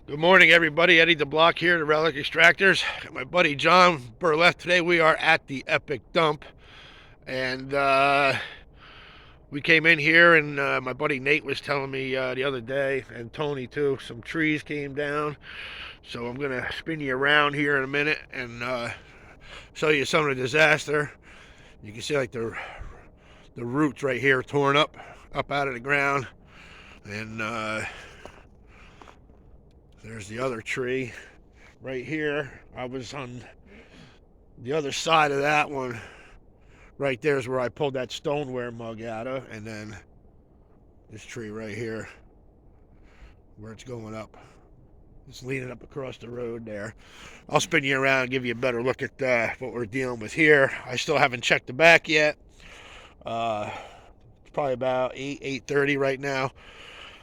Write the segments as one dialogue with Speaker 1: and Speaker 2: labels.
Speaker 1: Good morning, everybody. Eddie the Block here, the Relic Extractors. Got my buddy John Burleth. Today we are at the Epic Dump, and we came in here, and my buddy Nate was telling me the other day, and Tony too, some trees came down. So I'm gonna spin you around here in a minute and show you some of the disaster. You can see like the roots right here torn up out of the ground, and there's the other tree right here. I was on the other side of that one. Right there is where I pulled that stoneware mug out of, and then this tree right here where it's going up. It's leaning up across the road there. I'll spin you around and give you a better look at what we're dealing with here. I still haven't checked the back yet. It's probably about 8:30 right now,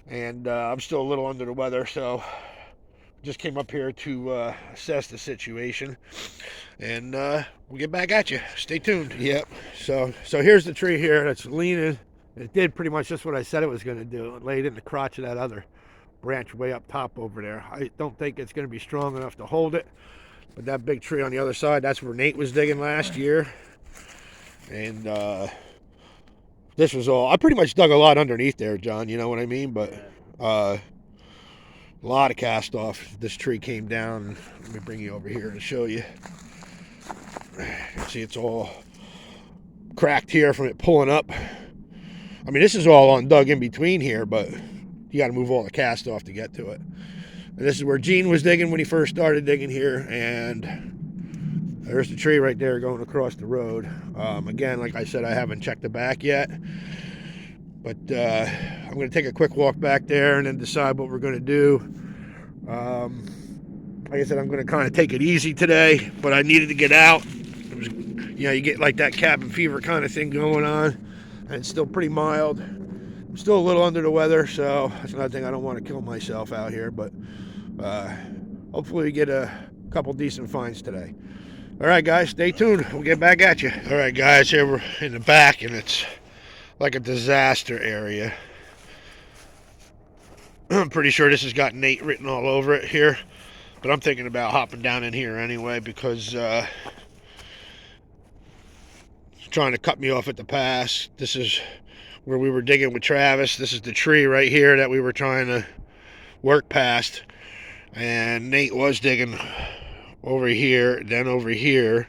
Speaker 1: and I'm still a little under the weather, so just came up here to assess the situation, and we'll get back at you. Stay tuned. Yep. So here's the tree here that's leaning. It did pretty much just what I said it was going to do. It laid in the crotch of that other branch way up top over there. I don't think it's going to be strong enough to hold it, but that big tree on the other side, that's where Nate was digging last year, and this was all. I pretty much dug a lot underneath there, John. You know what I mean? But a lot of cast off. This tree came down. Let me bring you over here to show you. You can see it's all cracked here from it pulling up. I mean, this is all undug in between here, but you got to move all the cast off to get to it. And this is where Gene was digging when he first started digging here, and there's the tree right there going across the road. Again, like I said, I haven't checked the back yet, but I'm going to take a quick walk back there and then decide what we're going to do. Like I said, I'm going to kind of take it easy today, but I needed to get out. It was, you get like that cabin fever kind of thing going on, and it's still pretty mild. I'm still a little under the weather, so that's another thing. I don't want to kill myself out here, but hopefully we get a couple decent finds today. All right, guys, stay tuned. We'll get back at you. All right, guys, here we're in the back, and it's like a disaster area. I'm pretty sure this has got Nate written all over it here, but I'm thinking about hopping down in here anyway because it's trying to cut me off at the pass. This is where we were digging with Travis. This is the tree right here that we were trying to work past, and Nate was digging over here, then over here,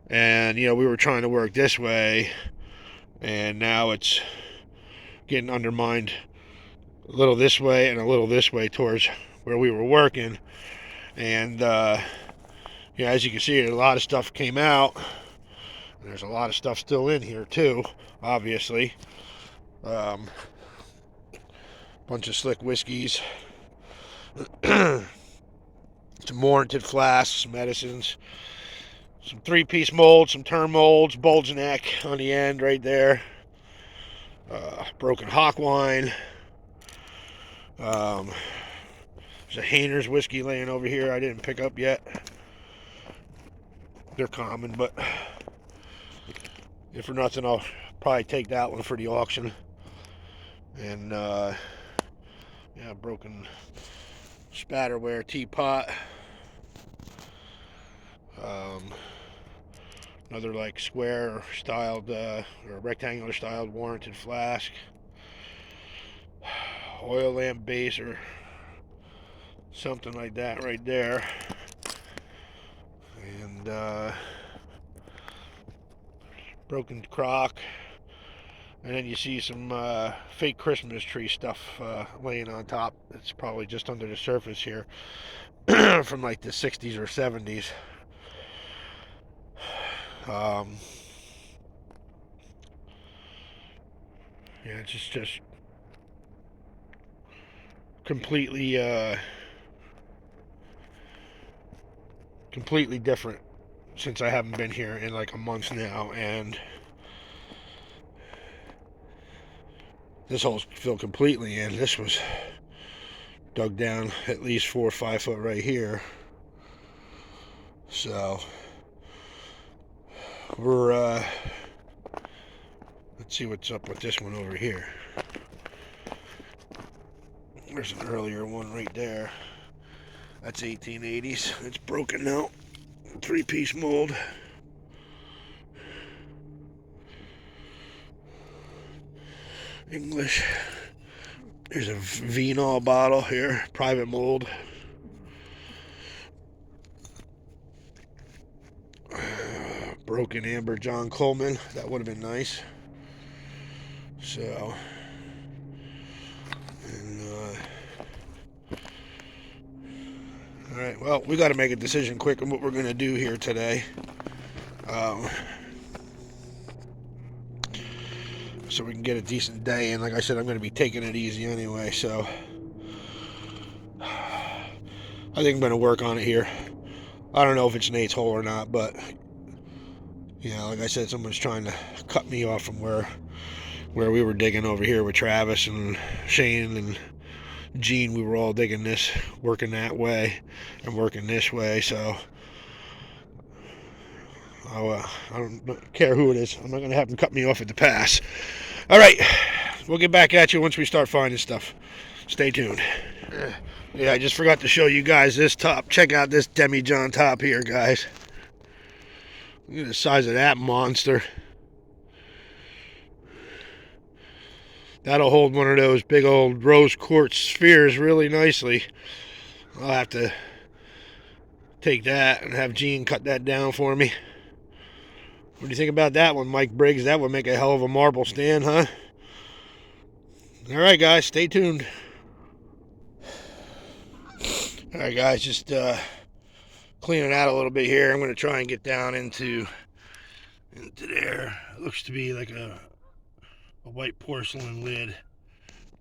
Speaker 1: and we were trying to work this way, and now it's getting undermined a little this way and a little this way towards where we were working. And as you can see, a lot of stuff came out. There's a lot of stuff still in here too, obviously. Bunch of slick whiskeys, some warranted flasks, medicines, some three-piece molds, some turn molds, bulge neck on the end right there, broken hawk wine. There's a Hayner's whiskey laying over here I didn't pick up yet. They're common, but if for nothing, I'll probably take that one for the auction. And broken spatterware teapot. Another like square styled or rectangular styled warranted flask. Oil lamp base or something like that right there. And broken crock. And then you see some fake Christmas tree stuff laying on top. It's probably just under the surface here from like the 60s or 70s. It's just completely completely different since I haven't been here in like a month now, and this hole's filled completely in. This was dug down at least 4 or 5 foot right here. So we're let's see what's up with this one over here. There's an earlier one right there. That's 1880s. It's broken now. 3-piece mold. English. There's a Vinol bottle here. Private mold. Broken amber John Coleman. That would have been nice. So, and all right. Well, we got to make a decision quick on what we're gonna do here today. So we can get a decent day. And like I said, I'm gonna be taking it easy anyway. So, I think I'm gonna work on it here. I don't know if it's Nate's hole or not, but you know, like I said, someone's trying to cut me off from where we were digging over here with Travis and Shane and Gene. We were all digging this, working that way and working this way. So I don't care who it is. I'm not going to have them cut me off at the pass. All right, we'll get back at you once we start finding stuff. Stay tuned. Yeah, I just forgot to show you guys this top. Check out this Demi-John top here, guys. Look at the size of that monster. That'll hold one of those big old rose quartz spheres really nicely. I'll have to take that and have Gene cut that down for me. What do you think about that one, Mike Briggs? That would make a hell of a marble stand, huh? All right, guys, stay tuned. All right, guys, just cleaning out a little bit here. I'm going to try and get down into there. It looks to be like a white porcelain lid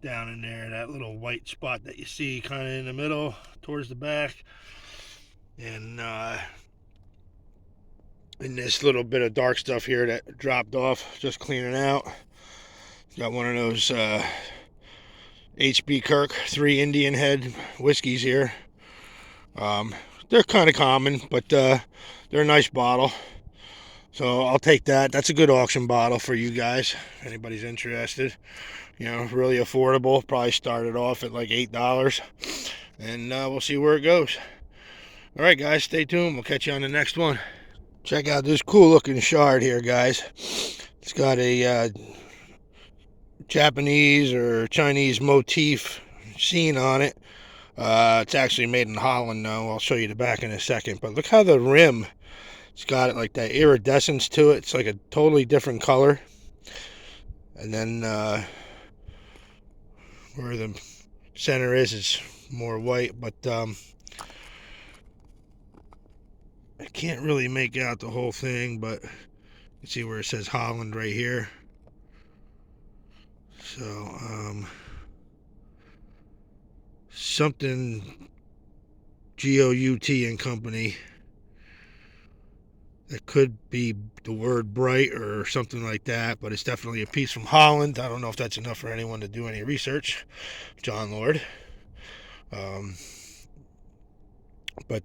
Speaker 1: down in there. That little white spot that you see kind of in the middle towards the back. And in this little bit of dark stuff here that dropped off, just cleaning out. Got one of those H.B. Kirk 3 Indian head whiskeys here. They're kind of common, but they're a nice bottle. So I'll take that. That's a good auction bottle for you guys, if anybody's interested. You know, really affordable. Probably started off at like $8. And we'll see where it goes. All right, guys, stay tuned. We'll catch you on the next one. Check out this cool looking shard here, guys. It's got a Japanese or Chinese motif scene on it. It's actually made in Holland, though. I'll show you the back in a second. But look how the rim, it's got like that iridescence to it. It's like a totally different color. And then where the center is more white. But I can't really make out the whole thing, but you can see where it says Holland right here. So, something G-O-U-T and Company. That could be the word bright or something like that, but it's definitely a piece from Holland. I don't know if that's enough for anyone to do any research. John Lord. But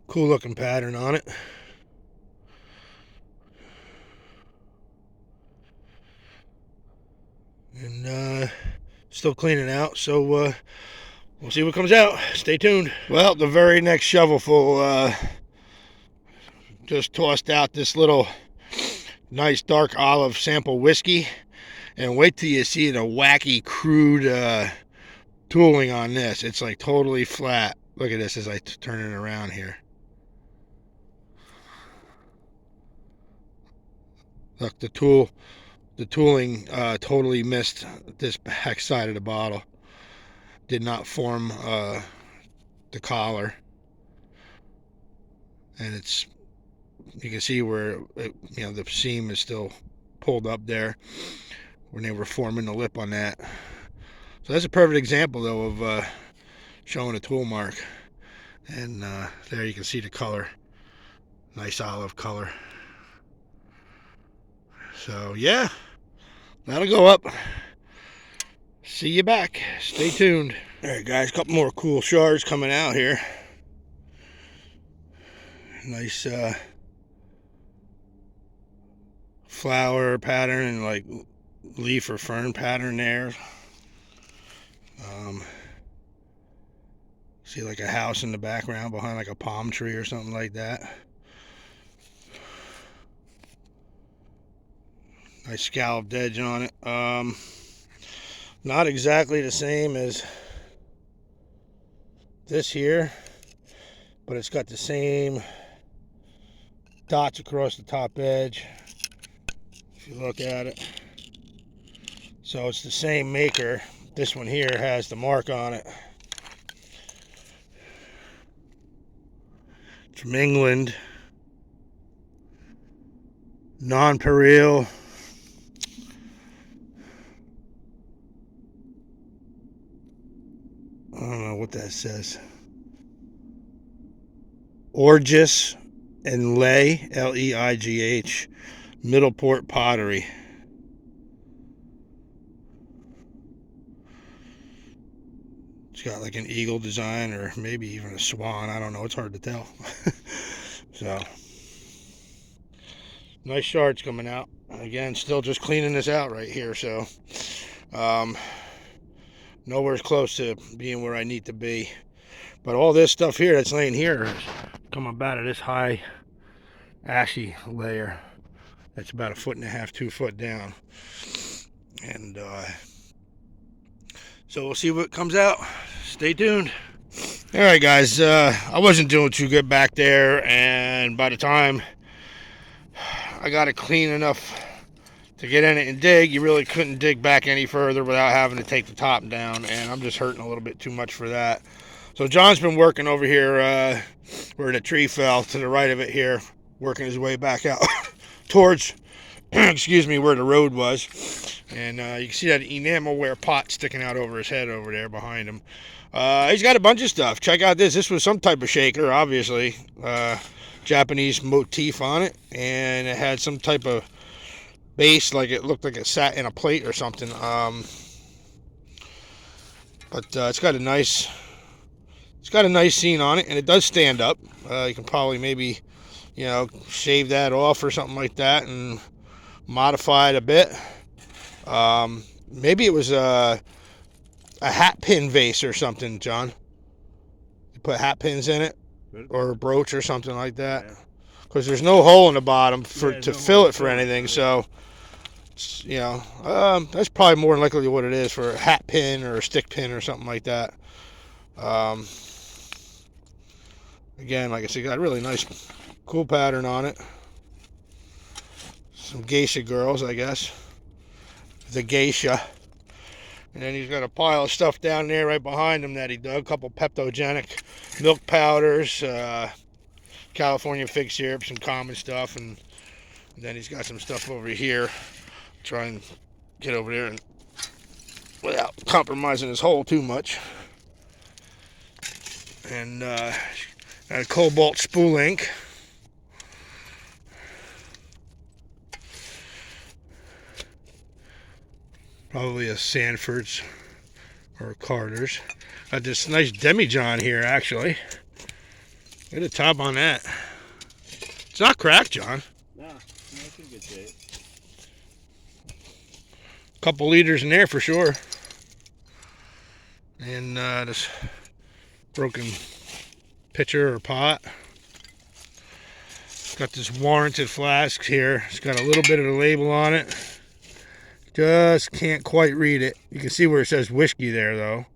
Speaker 1: cool looking pattern on it. And still cleaning out, so we'll see what comes out. Stay tuned. Well, the very next shovelful just tossed out this little nice dark olive sample whiskey, and wait till you see the wacky crude tooling on this. It's like totally flat. Look at this as I turn it around here. Look, the tooling totally missed this back side of the bottle. Did not form the collar, and you can see where the seam is still pulled up there when they were forming the lip on that. So that's a perfect example, though, of showing a tool mark. And there you can see the color, nice olive color. So yeah, that'll go up. See you back. Stay tuned. All right, guys, a couple more cool shards coming out here. Nice flower pattern and like leaf or fern pattern there. See like a house in the background behind like a palm tree or something like that. Nice scalloped edge on it. Not exactly the same as this here, but it's got the same dots across the top edge if you look at it. So it's the same maker. This one here has the mark on it. It's from England. Nonpareil. I don't know what that says. Orgis and Leigh, Leigh, Middleport Pottery. It's got like an eagle design or maybe even a swan. I don't know. It's hard to tell. So, nice shards coming out. Again, still just cleaning this out right here. So, nowhere's close to being where I need to be. But all this stuff here that's laying here has come about of this high ashy layer. That's about 1.5 to 2 foot down. And so we'll see what comes out. Stay tuned. All right, guys. I wasn't doing too good back there, and by the time I got it clean enough to get in it and dig, you really couldn't dig back any further without having to take the top down, and I'm just hurting a little bit too much for that. So John's been working over here where the tree fell to the right of it here, working his way back out towards, excuse me, where the road was. And you can see that enamelware pot sticking out over his head over there behind him. He's got a bunch of stuff. Check out this. This was some type of shaker, obviously. Japanese motif on it. And it had some type of base, like it looked like it sat in a plate or something. But it's got a nice scene on it, and it does stand up. You can probably maybe, shave that off or something like that and modify it a bit. Maybe it was a hat pin vase or something, John. You put hat pins in it, or a brooch or something like that. Because there's no hole in the bottom to fill it for anything. So, that's probably more than likely what it is, for a hat pin or a stick pin or something like that. Again, like I said, got a really nice, cool pattern on it. Some geisha girls, I guess. The geisha. And then he's got a pile of stuff down there right behind him that he dug. A couple Peptogenic milk powders, California fig syrup, some common stuff, and then he's got some stuff over here. Try and get over there and without compromising his hole too much. And got a Cobalt spool ink. Probably a Sanford's or a Carter's. Got this nice demijohn here, actually. Look at the top on that. It's not cracked, John.
Speaker 2: No, it's in good shape.
Speaker 1: Couple liters in there for sure. And this broken pitcher or pot. Got this warranted flask here. It's got a little bit of the label on it. Just can't quite read it. You can see where it says whiskey there, though.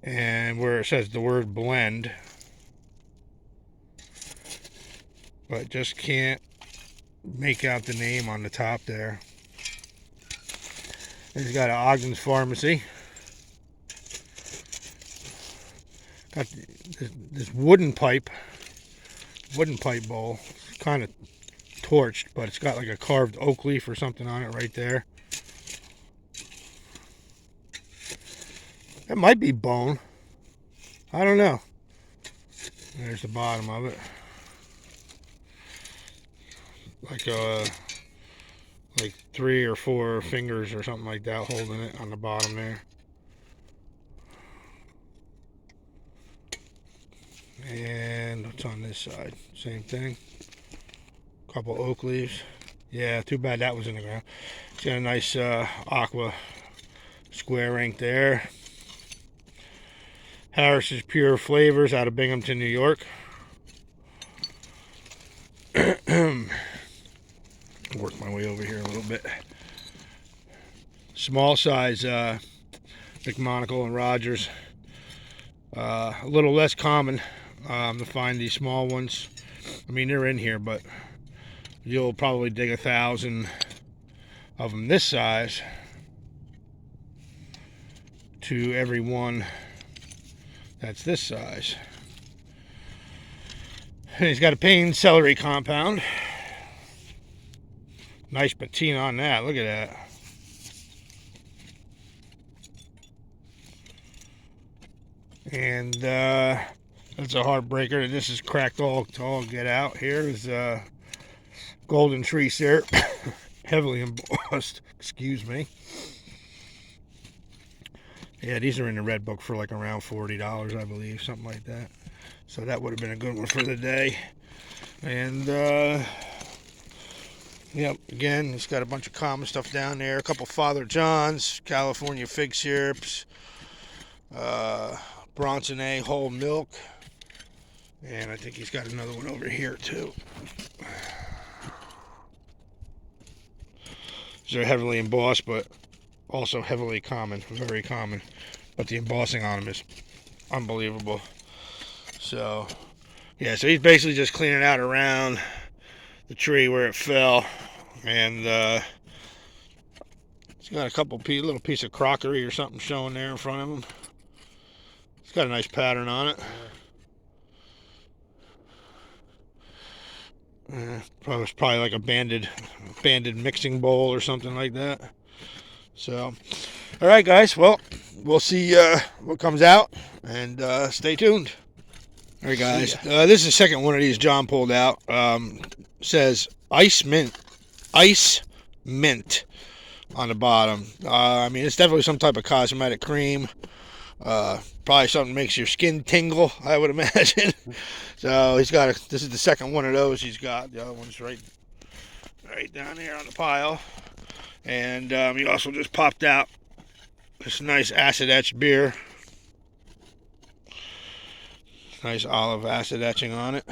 Speaker 1: And where it says the word blend. But just can't make out the name on the top there. He's got an Ogden's Pharmacy. Got this wooden pipe bowl. Kind of torched, but it's got like a carved oak leaf or something on it right there. It might be bone. I don't know. There's the bottom of it. Like 3 or 4 fingers or something like that holding it on the bottom there. And what's on this side? Same thing. Couple oak leaves. Yeah, too bad that was in the ground. It's got a nice aqua square ink there. Harris's Pure Flavors out of Binghamton, New York. Work my way over here a little bit. Small size McMonagle and Rogers. A little less common to find these small ones. I mean, they're in here, but you'll probably dig 1,000 of them this size to every one that's this size. And he's got a pain celery compound. Nice patina on that. Look at that. And that's a heartbreaker. This is cracked all to all get out. Here is Golden Tree syrup, heavily embossed. Excuse me. Yeah, these are in the red book for like around $40, I believe, something like that. So that would have been a good one for the day. And yep, again, it's got a bunch of common stuff down there. A couple Father John's, California fig syrups, Bronson A whole milk, and I think he's got another one over here too. These are heavily embossed, but also heavily common, very common. But the embossing on them is unbelievable. So, yeah, so he's basically just cleaning out around the tree where it fell, and he's got a couple little piece of crockery or something showing there in front of him. It's got a nice pattern on it. Probably like a banded mixing bowl or something like that. So, all right, guys. Well, we'll see what comes out, and stay tuned. All right, guys. This is the second one of these John pulled out. Says ice mint on the bottom. I mean, it's definitely some type of cosmetic cream. Probably something that makes your skin tingle, I would imagine. So he's got this is the second one of those he's got. The other one's right down here on the pile. And he also just popped out this nice acid etched beer. Nice olive acid etching on it.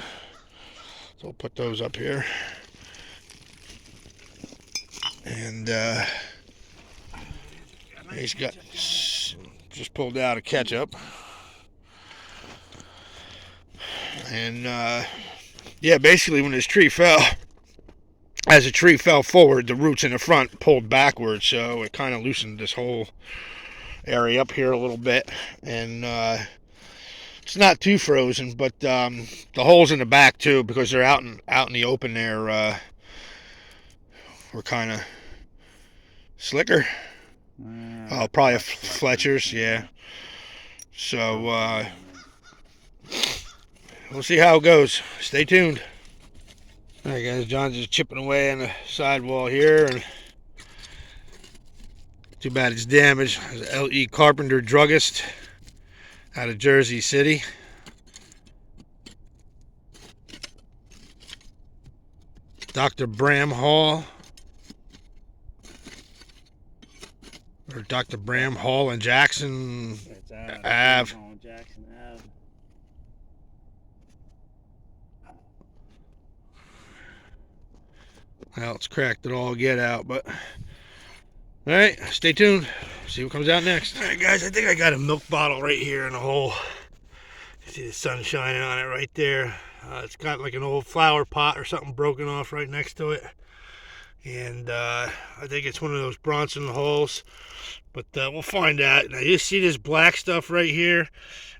Speaker 1: So we'll put those up here. And he's got just pulled out a ketchup. And yeah, basically when this tree fell, as the tree fell forward, the roots in the front pulled backwards, so it kind of loosened this whole area up here a little bit. And it's not too frozen, but the holes in the back too, because they're out in the open there, were kind of slicker. Oh, probably Fletcher's, yeah. So we'll see how it goes. Stay tuned. All right, guys, John's just chipping away on the sidewall here, and too bad it's damaged. There's L.E. Carpenter Druggist out of Jersey City. Dr. Bram Hall, or Dr. Bram Hall and Jackson Ave.
Speaker 2: Jackson Ave.
Speaker 1: Well, it's cracked it all get out, but all right, stay tuned. See what comes out next. All right, guys, I think I got a milk bottle right here in the hole. You see the sun shining on it right there. It's got like an old flower pot or something broken off right next to it. And I think it's one of those Bronson holes, but we'll find out. Now you see this black stuff right here,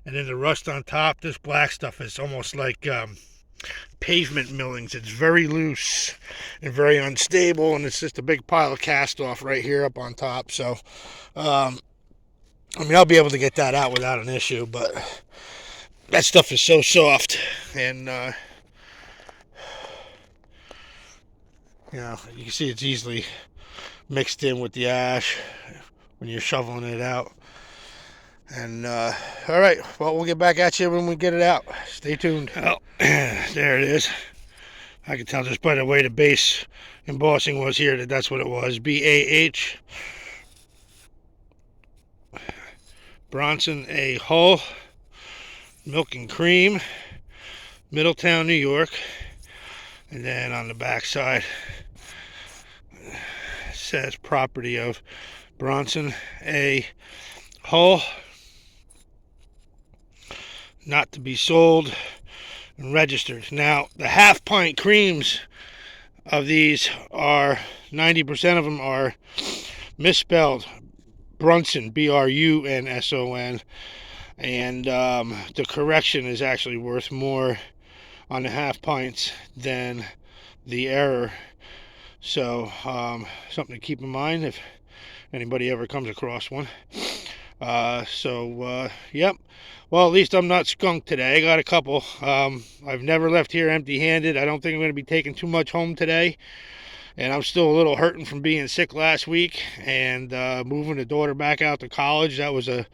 Speaker 1: and then the rust on top. This black stuff is almost like pavement millings. It's very loose and very unstable, and it's just a big pile of cast off right here up on top. So I mean, I'll be able to get that out without an issue, but that stuff is so soft, and you know, you can see it's easily mixed in with the ash when you're shoveling it out. And all right, well, we'll get back at you when we get it out. Stay tuned. Oh, there it is. I can tell just by the way the base embossing was here that that's what it was. B-A-H. Bronson A. Hull. Milk and Cream, Middletown, New York. And then on the back side it says property of Bronson A. Hull, not to be sold and registered. Now, the half pint creams of these are 90% of them are misspelled. Brunson, Brunson, and the correction is actually worth more on the half pints than the error. So something to keep in mind if anybody ever comes across one. Yep. Well, at least I'm not skunked today. I got a couple. I've never left here empty-handed. I don't think I'm going to be taking too much home today. And I'm still a little hurting from being sick last week and moving the daughter back out to college. That was a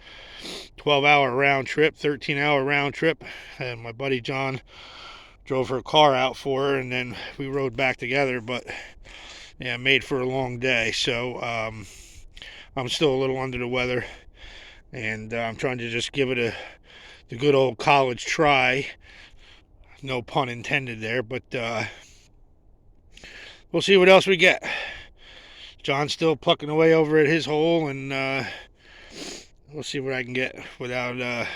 Speaker 1: 12-hour round trip, 13-hour round trip. And my buddy John drove her car out for her, and then we rode back together. But yeah, made for a long day. So I'm still a little under the weather, and I'm trying to just give it the good old college try. No pun intended there, but we'll see what else we get. John's still plucking away over at his hole, and we'll see what I can get without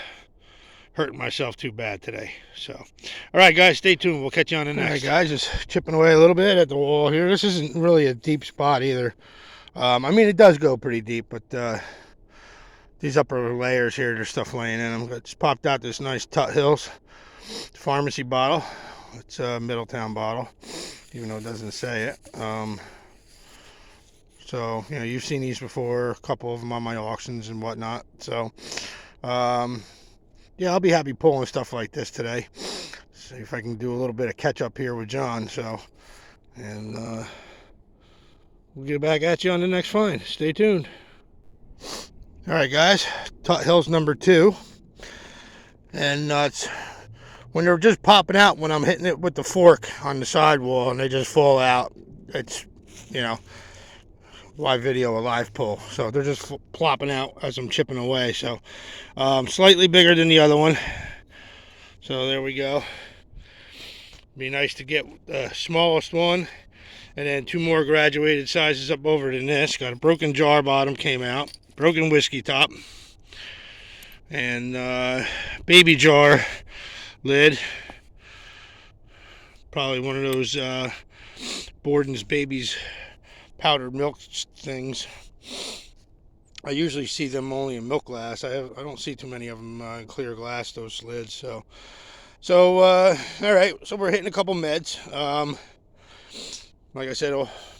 Speaker 1: hurting myself too bad today. So, all right, guys, stay tuned. We'll catch you on the next. All right, guys, just chipping away a little bit at the wall here. This isn't really a deep spot either. I mean, it does go pretty deep, but these upper layers here, there's stuff laying in them. I just popped out this nice Tut Hills pharmacy bottle. It's a Middletown bottle, even though it doesn't say it. So, you know, you've seen these before, a couple of them on my auctions and whatnot. So, yeah, I'll be happy pulling stuff like this today. See if I can do a little bit of catch up here with John. So, and we'll get back at you on the next find. Stay tuned. All right, guys, Tut Hills number 2. And it's when they're just popping out when I'm hitting it with the fork on the sidewall and they just fall out. It's, you know, why video a live pull. So they're just plopping out as I'm chipping away. So slightly bigger than the other one. So there we go. Be nice to get the smallest one. And then 2 more graduated sizes up over than this. Got a broken jar bottom came out. Broken whiskey top. And baby jar lid. Probably one of those Borden's Babies powdered milk things. I usually see them only in milk glass. I don't see too many of them in clear glass, those lids. So all right. So we're hitting a couple meds. Like I said,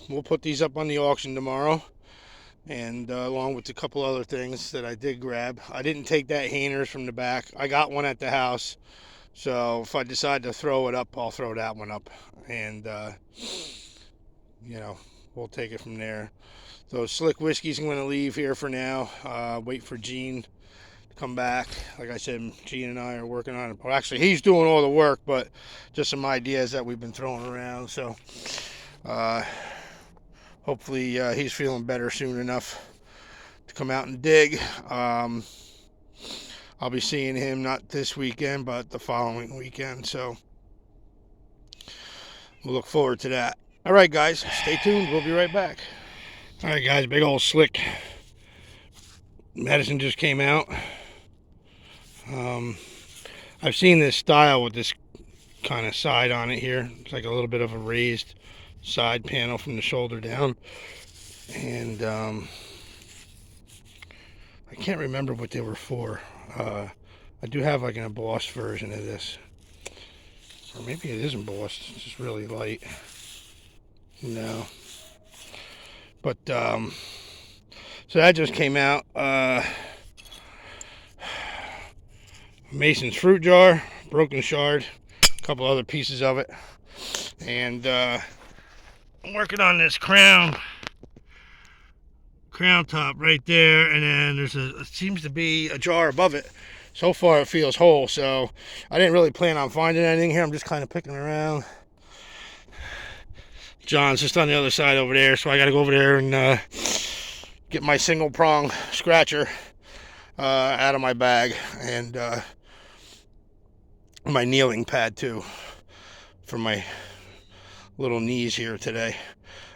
Speaker 1: we'll put these up on the auction tomorrow, and along with a couple other things that I did grab. I didn't take that Hainers from the back. I got one at the house, so if I decide to throw it up, I'll throw that one up, and you know, we'll take it from there. Those Slick whiskeys I'm going to leave here for now. Wait for Gene to come back. Like I said, Gene and I are working on it. Well, actually, he's doing all the work, but just some ideas that we've been throwing around. So hopefully he's feeling better soon enough to come out and dig. I'll be seeing him not this weekend, but the following weekend. So we'll look forward to that. All right, guys, stay tuned. We'll be right back. All right, guys, big old Slick medicine just came out. I've seen this style with this kind of side on it here. It's like a little bit of a raised side panel from the shoulder down. And I can't remember what they were for. I do have like an embossed version of this. Or maybe it is embossed. It's just really light. No. But, so that just came out. Mason's fruit jar, broken shard, a couple other pieces of it. And I'm working on this crown top right there. And then there's it seems to be a jar above it. So far it feels whole. So I didn't really plan on finding anything here. I'm just kind of picking around. John's just on the other side over there, so I got to go over there and get my single prong scratcher out of my bag and my kneeling pad too for my little knees here today.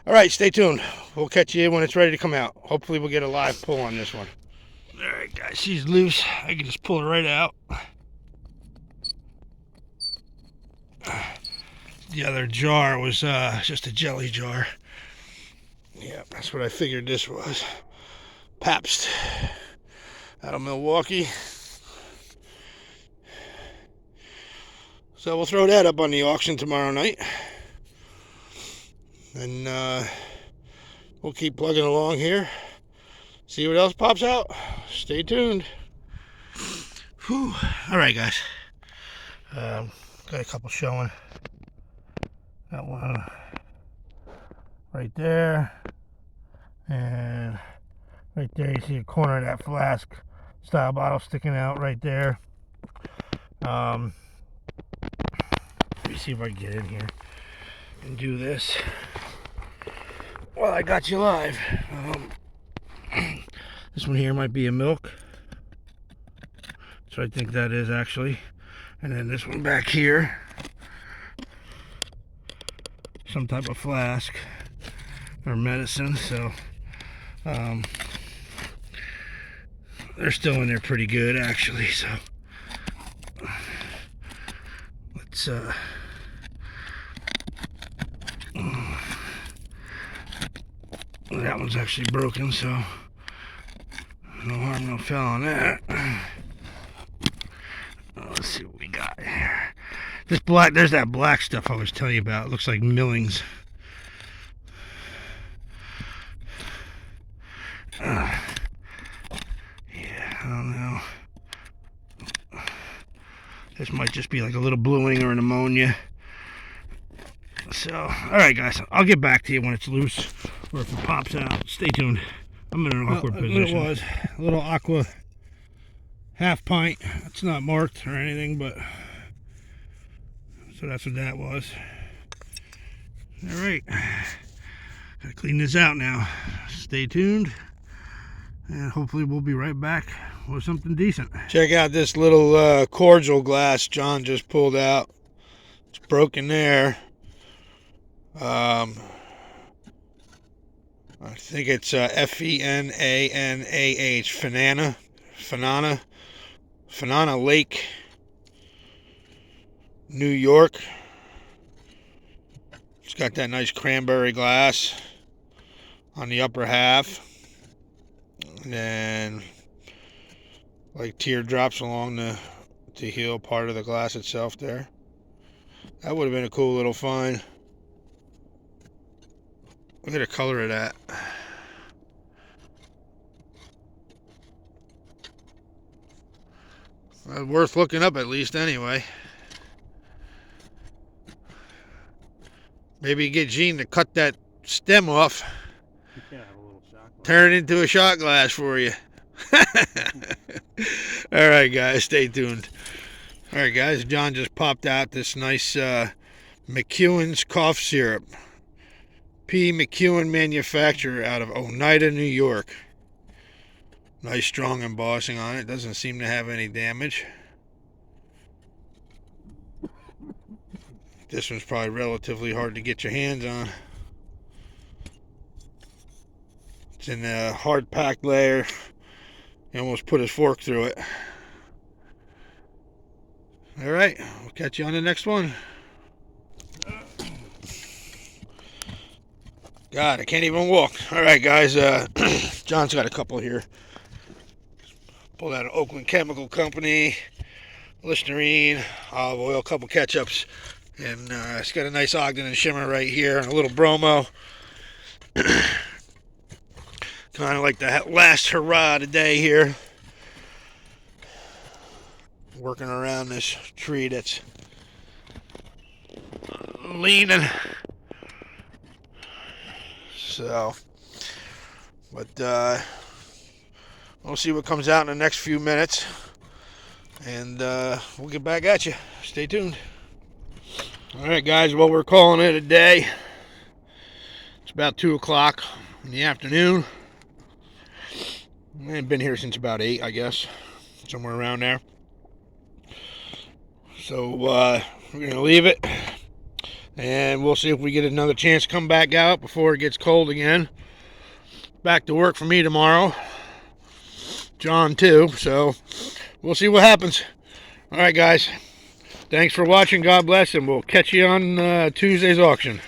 Speaker 1: All right, stay tuned. We'll catch you when it's ready to come out. Hopefully we'll get a live pull on this one. All right, guys, she's loose. I can just pull her right out. The other jar was just a jelly jar. Yeah, that's what I figured this was. Pabst out of Milwaukee. So we'll throw that up on the auction tomorrow night. And we'll keep plugging along here. See what else pops out. Stay tuned. Whew. All right, guys. Got a couple showing. Got one right there. And right there, you see a corner of that flask style bottle sticking out right there. Let me see if I can get in here and do this. Well, I got you live. This one here might be a milk. So I think that is actually. And then this one back here, some type of flask or medicine. So they're still in there pretty good actually. So let's that one's actually broken, so no harm, no foul on that. Let's see what we got here. This black, there's that black stuff I was telling you about. It looks like millings. Yeah, I don't know. This might just be like a little bluing or an ammonia. So, alright guys, I'll get back to you when it's loose or if it pops out. Stay tuned. I'm in an awkward position. It was a little aqua half pint. It's not marked or anything, but so that's what that was. Alright, gotta clean this out now. Stay tuned, and hopefully we'll be right back with something decent. Check out this little cordial glass John just pulled out. It's broken there. I think it's Fenanah, Fenanah Lake, New York. It's got that nice cranberry glass on the upper half, and like teardrops along the heel part of the glass itself there. That would have been a cool little find. Look at the color of that. Well, worth looking up at least anyway. Maybe get Gene to cut that stem off.
Speaker 2: Yeah, have a little shot glass.
Speaker 1: Turn it into a shot glass for you. Alright guys, stay tuned. Alright guys, John just popped out this nice McEwen's cough syrup. P. McEwen manufacturer out of Oneida, New York. Nice strong embossing on it. Doesn't seem to have any damage. This one's probably relatively hard to get your hands on. It's in a hard packed layer. He almost put his fork through it. Alright, we'll catch you on the next one. God, I can't even walk. Alright guys, John's got a couple here. Pulled out of Oakland Chemical Company, Listerine, olive oil, a couple ketchups, and it's got a nice Ogden and Shimmer right here, and a little bromo. Kind of like the last hurrah today here. Working around this tree that's leaning. So, but we'll see what comes out in the next few minutes, and we'll get back at you. Stay tuned. All right, guys. Well, we're calling it a day. It's about 2 o'clock in the afternoon. I ain't been here since about 8, I guess, somewhere around there. So we're going to leave it. And we'll see if we get another chance to come back out before it gets cold again. Back to work for me tomorrow. John too. So we'll see what happens. All right, guys. Thanks for watching. God bless. And we'll catch you on Tuesday's auction.